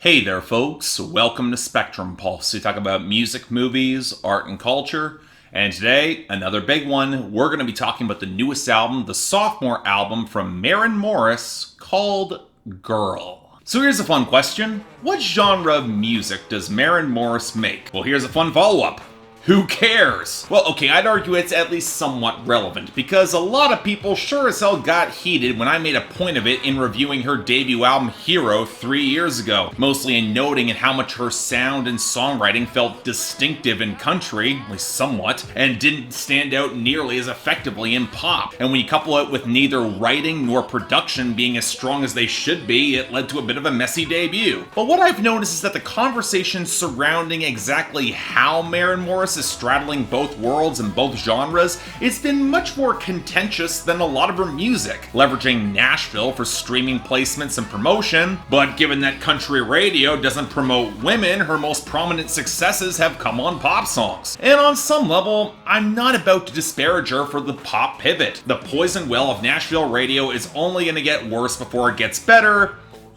Hey there, folks. Welcome to Spectrum Pulse. We talk about music, movies, art, and culture. And today, another big one. We're going to be talking about the newest album, the sophomore album from Maren Morris, called Girl. So here's a fun question. What genre of music does Maren Morris make? Well, here's a fun follow-up. Who cares? Well, okay, I'd argue it's at least somewhat relevant, because a lot of people sure as hell got heated when I made a point of it in reviewing her debut album Hero 3 years ago, mostly in noting how much her sound and songwriting felt distinctive in country, at least somewhat, and didn't stand out nearly as effectively in pop. And when you couple it with neither writing nor production being as strong as they should be, it led to a bit of a messy debut. But what I've noticed is that the conversation surrounding exactly how Maren Morris is straddling both worlds and both genres, it's been much more contentious than a lot of her music, leveraging Nashville for streaming placements and promotion. But given that country radio doesn't promote women, her most prominent successes have come on pop songs. And on some level, I'm not about to disparage her for the pop pivot. The poison well of Nashville radio is only going to get worse before it gets better,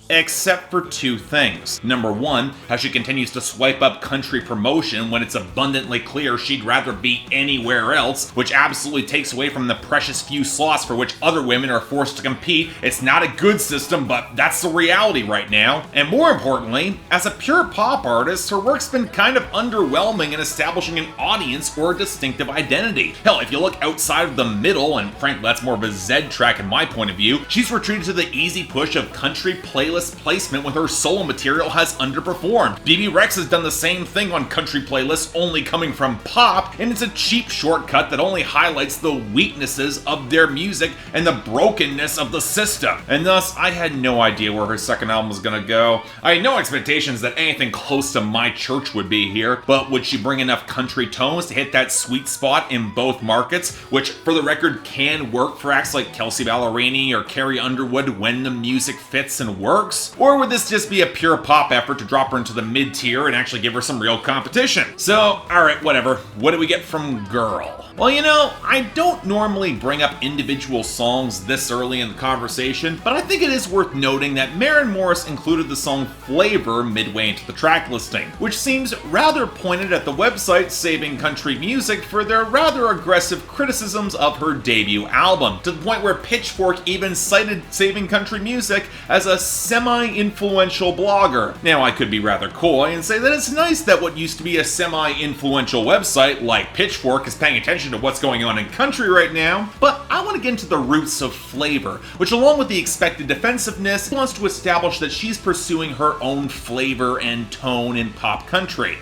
except for two things. Number one, how she continues to swipe up country promotion when it's abundantly clear she'd rather be anywhere else, which absolutely takes away from the precious few slots for which other women are forced to compete. It's not a good system, but that's the reality right now. And more importantly, as a pure pop artist, her work's been kind of underwhelming in establishing an audience or a distinctive identity. Hell, if you look outside of the middle, and frankly that's more of a Z track in my point of view, she's retreated to the easy push of country playlist placement when her solo material has underperformed. BB Rex has done the same thing on country playlists only coming from pop, and it's a cheap shortcut that only highlights the weaknesses of their music and the brokenness of the system. And thus, I had no idea where her second album was gonna go. I had no expectations that anything close to My Church would be here, but would she bring enough country tones to hit that sweet spot in both markets, which for the record can work for acts like Kelsey Ballerini or Carrie Underwood when the music fits and works? Or would this just be a pure pop effort to drop her into the mid-tier and actually give her some real competition? So, alright, whatever. What do we get from Girl? Well, you know, I don't normally bring up individual songs this early in the conversation, but I think it is worth noting that Maren Morris included the song Flavor midway into the track listing, which seems rather pointed at the website Saving Country Music for their rather aggressive criticisms of her debut album, to the point where Pitchfork even cited Saving Country Music as a semi-influential blogger. Now, I could be rather coy and say that it's nice that what used to be a semi-influential website like Pitchfork is paying attention to what's going on in country right now, but I want to get into the roots of Flavor, which along with the expected defensiveness, wants to establish that she's pursuing her own flavor and tone in pop country.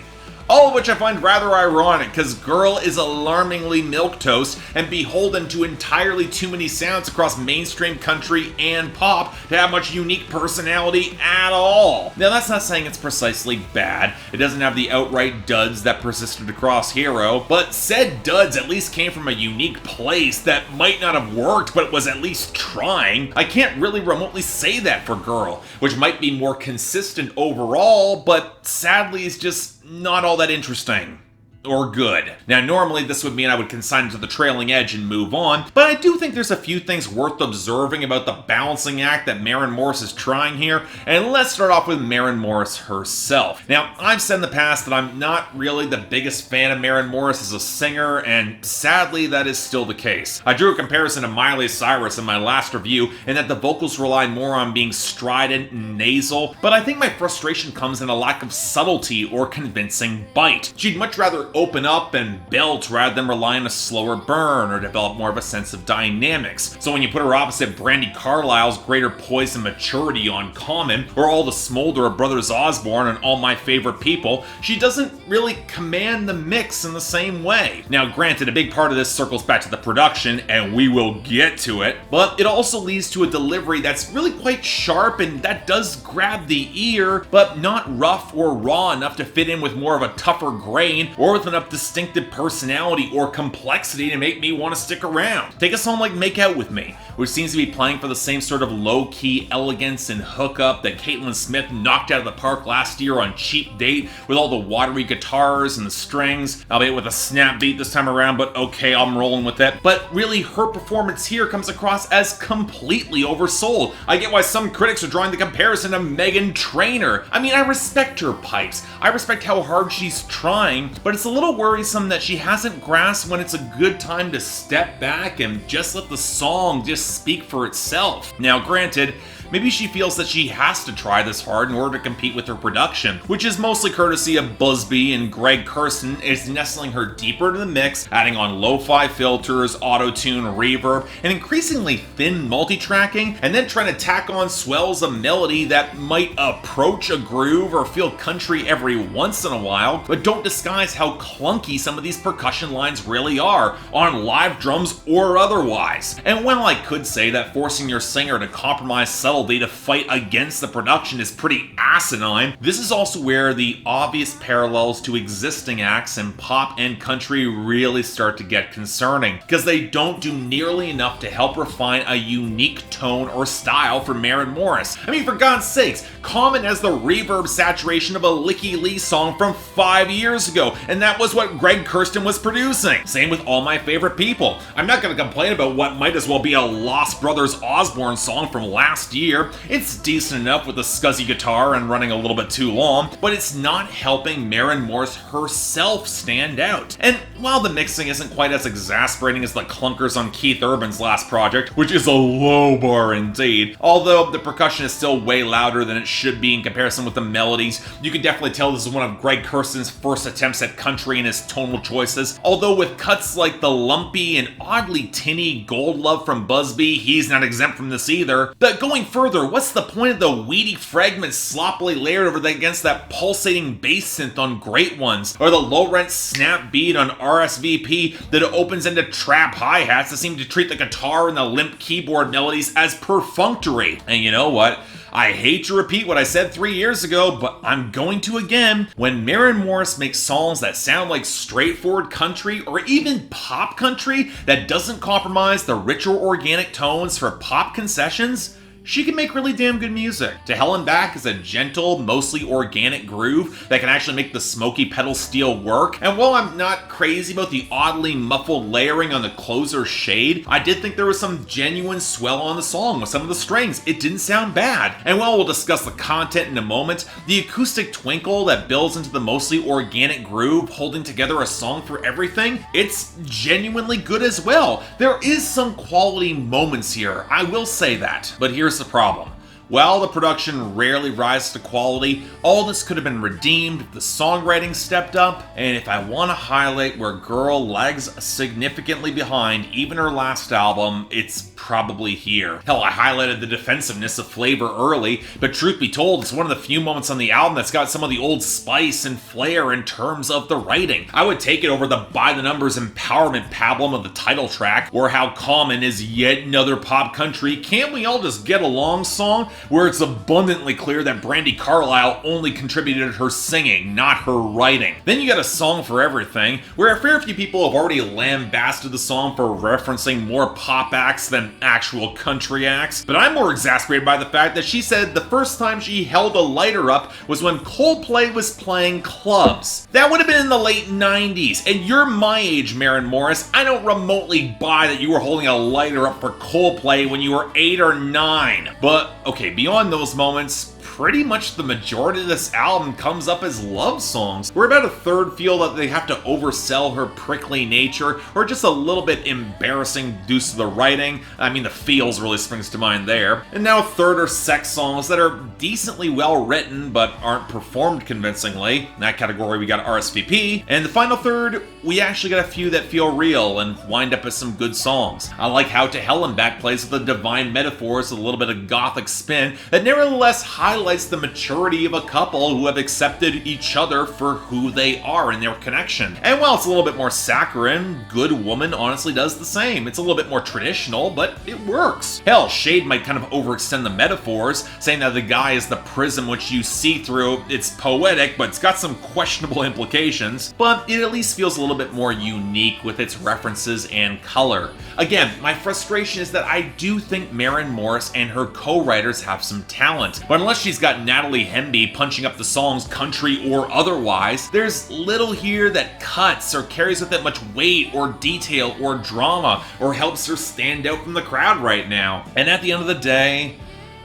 All of which I find rather ironic, because Girl is alarmingly milquetoast and beholden to entirely too many sounds across mainstream country and pop to have much unique personality at all. Now that's not saying it's precisely bad. It doesn't have the outright duds that persisted across Hero, but said duds at least came from a unique place that might not have worked, but was at least trying. I can't really remotely say that for Girl, which might be more consistent overall, but sadly is just not all that interesting. Or good. Now, normally this would mean I would consign it to the trailing edge and move on, but I do think there's a few things worth observing about the balancing act that Maren Morris is trying here, and let's start off with Maren Morris herself. Now, I've said in the past that I'm not really the biggest fan of Maren Morris as a singer, and sadly that is still the case. I drew a comparison to Miley Cyrus in my last review, in that the vocals rely more on being strident and nasal, but I think my frustration comes in a lack of subtlety or convincing bite. She'd much rather open up and belt rather than rely on a slower burn or develop more of a sense of dynamics. So when you put her opposite Brandi Carlile's greater poise and maturity on Common, or all the smolder of Brothers Osborne and All My Favorite People, she doesn't really command the mix in the same way. Now granted, a big part of this circles back to the production, and we will get to it, but it also leads to a delivery that's really quite sharp and that does grab the ear, but not rough or raw enough to fit in with more of a tougher grain, or with enough distinctive personality or complexity to make me want to stick around. Take a song like Make Out With Me, which seems to be playing for the same sort of low-key elegance and hookup that Caitlin Smith knocked out of the park last year on Cheap Date with all the watery guitars and the strings, albeit with a snap beat this time around, but okay, I'm rolling with it. But really, her performance here comes across as completely oversold. I get why some critics are drawing the comparison to Meghan Trainor. I mean, I respect her pipes. I respect how hard she's trying, but it's a little worrisome that she hasn't grasped when it's a good time to step back and just let the song just speak for itself. Now, granted, maybe she feels that she has to try this hard in order to compete with her production, which is mostly courtesy of Busby, and Greg Kurstin is nestling her deeper into the mix, adding on lo-fi filters, auto-tune, reverb, and increasingly thin multi-tracking, and then trying to tack on swells of melody that might approach a groove or feel country every once in a while, but don't disguise how clunky some of these percussion lines really are, on live drums or otherwise. And while I could say that forcing your singer to compromise subtlety to fight against the production is pretty asinine, this is also where the obvious parallels to existing acts in pop and country really start to get concerning, because they don't do nearly enough to help refine a unique tone or style for Maren Morris. I mean, for God's sakes, Common has the reverb saturation of a Licky Lee song from 5 years ago, and that was what Greg Kurstin was producing. Same with All My Favorite People. I'm not going to complain about what might as well be a Lost Brothers Osborne song from last year. It's decent enough with a scuzzy guitar and running a little bit too long, but it's not helping Maren Morris herself stand out. And while the mixing isn't quite as exasperating as the clunkers on Keith Urban's last project, which is a low bar indeed, although the percussion is still way louder than it should be in comparison with the melodies, you can definitely tell this is one of Greg Kurstin's first attempts at country in his tonal choices, although with cuts like the lumpy and oddly tinny Gold Love from Busby, he's not exempt from this either. But going further, what's the point of the weedy fragments sloppily layered over against that pulsating bass synth on Great Ones, or the low-rent snap beat on RSVP that opens into trap hi-hats that seem to treat the guitar and the limp keyboard melodies as perfunctory? And you know what? I hate to repeat what I said 3 years ago, but I'm going to again. When Maren Morris makes songs that sound like straightforward country or even pop country that doesn't compromise the richer organic tones for pop concessions, she can make really damn good music. To Hell and Back is a gentle, mostly organic groove that can actually make the smoky pedal steel work. And while I'm not crazy about the oddly muffled layering on the closer shade, I did think there was some genuine swell on the song with some of the strings. It didn't sound bad. And while we'll discuss the content in a moment, the acoustic twinkle that builds into the mostly organic groove holding together a song for everything, it's genuinely good as well. There is some quality moments here, I will say that. But here's the problem. While the production rarely rises to quality, all this could have been redeemed if the songwriting stepped up, and if I want to highlight where Girl lags significantly behind even her last album, it's probably here. Hell, I highlighted the defensiveness of Flavor early, but truth be told, it's one of the few moments on the album that's got some of the old spice and flair in terms of the writing. I would take it over the by-the-numbers empowerment pablum of the title track, or How Common is yet another pop country Can't We All Just Get Along song, where it's abundantly clear that Brandi Carlile only contributed her singing, not her writing. Then you got A Song for Everything, where a fair few people have already lambasted the song for referencing more pop acts than actual country acts, but I'm more exasperated by the fact that she said the first time she held a lighter up was when Coldplay was playing clubs. That would have been in the late 90s, and you're my age, Maren Morris. I don't remotely buy that you were holding a lighter up for Coldplay when you were 8 or 9. But, okay, beyond those moments, pretty much the majority of this album comes up as love songs, where about a third feel that they have to oversell her prickly nature, or just a little bit embarrassing due to the writing. I mean, the feels really springs to mind there. And now a third are sex songs that are decently well written, but aren't performed convincingly. In that category, we got RSVP. And the final third, we actually got a few that feel real and wind up as some good songs. I like how To Hell and Back plays with the divine metaphors with a little bit of gothic spin that nevertheless highlights highlights the maturity of a couple who have accepted each other for who they are in their connection. And while it's a little bit more saccharine, Good Woman honestly does the same. It's a little bit more traditional, but it works. Hell, Shade might kind of overextend the metaphors, saying that the guy is the prism which you see through. It's poetic, but it's got some questionable implications, but it at least feels a little bit more unique with its references and color. Again, my frustration is that I do think Maren Morris and her co-writers have some talent, but unless she's got Natalie Hemby punching up the songs country or otherwise, there's little here that cuts or carries with it much weight or detail or drama or helps her stand out from the crowd right now. And at the end of the day,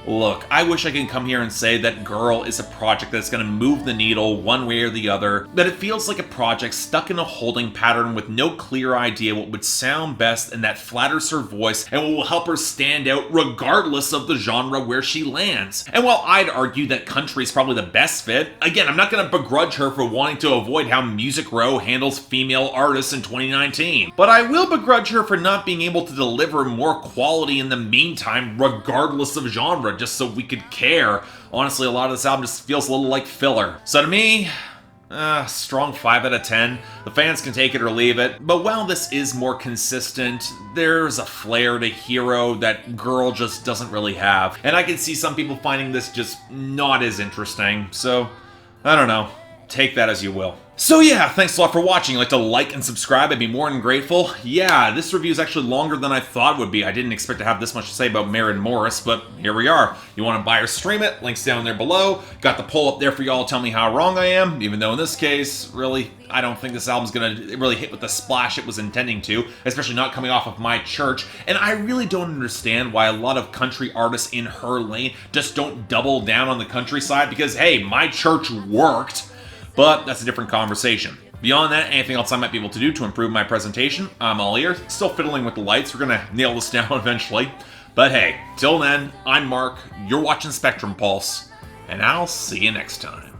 look, I wish I could come here and say that Girl is a project that's going to move the needle one way or the other, but it feels like a project stuck in a holding pattern with no clear idea what would sound best and that flatters her voice and what will help her stand out regardless of the genre where she lands. And while I'd argue that country is probably the best fit, again, I'm not going to begrudge her for wanting to avoid how Music Row handles female artists in 2019. But I will begrudge her for not being able to deliver more quality in the meantime regardless of genre, just so we could care. Honestly, a lot of this album just feels a little like filler. So to me, strong 5 out of 10. The fans can take it or leave it. But while this is more consistent, there's a flair to Hero that Girl just doesn't really have. And I can see some people finding this just not as interesting. So, I don't know. Take that as you will. So yeah, thanks a lot for watching. If you'd like to like and subscribe, I'd be more than grateful. Yeah, this review is actually longer than I thought it would be. I didn't expect to have this much to say about Maren Morris, but here we are. You want to buy or stream it, links down there below. Got the poll up there for y'all to tell me how wrong I am, even though in this case, really, I don't think this album's gonna really hit with the splash it was intending to, especially not coming off of My Church. And I really don't understand why a lot of country artists in her lane just don't double down on the countryside, because hey, My Church worked. But that's a different conversation. Beyond that, anything else I might be able to do to improve my presentation, I'm all ears. Still fiddling with the lights. We're gonna nail this down eventually. But hey, till then, I'm Mark, you're watching Spectrum Pulse, and I'll see you next time.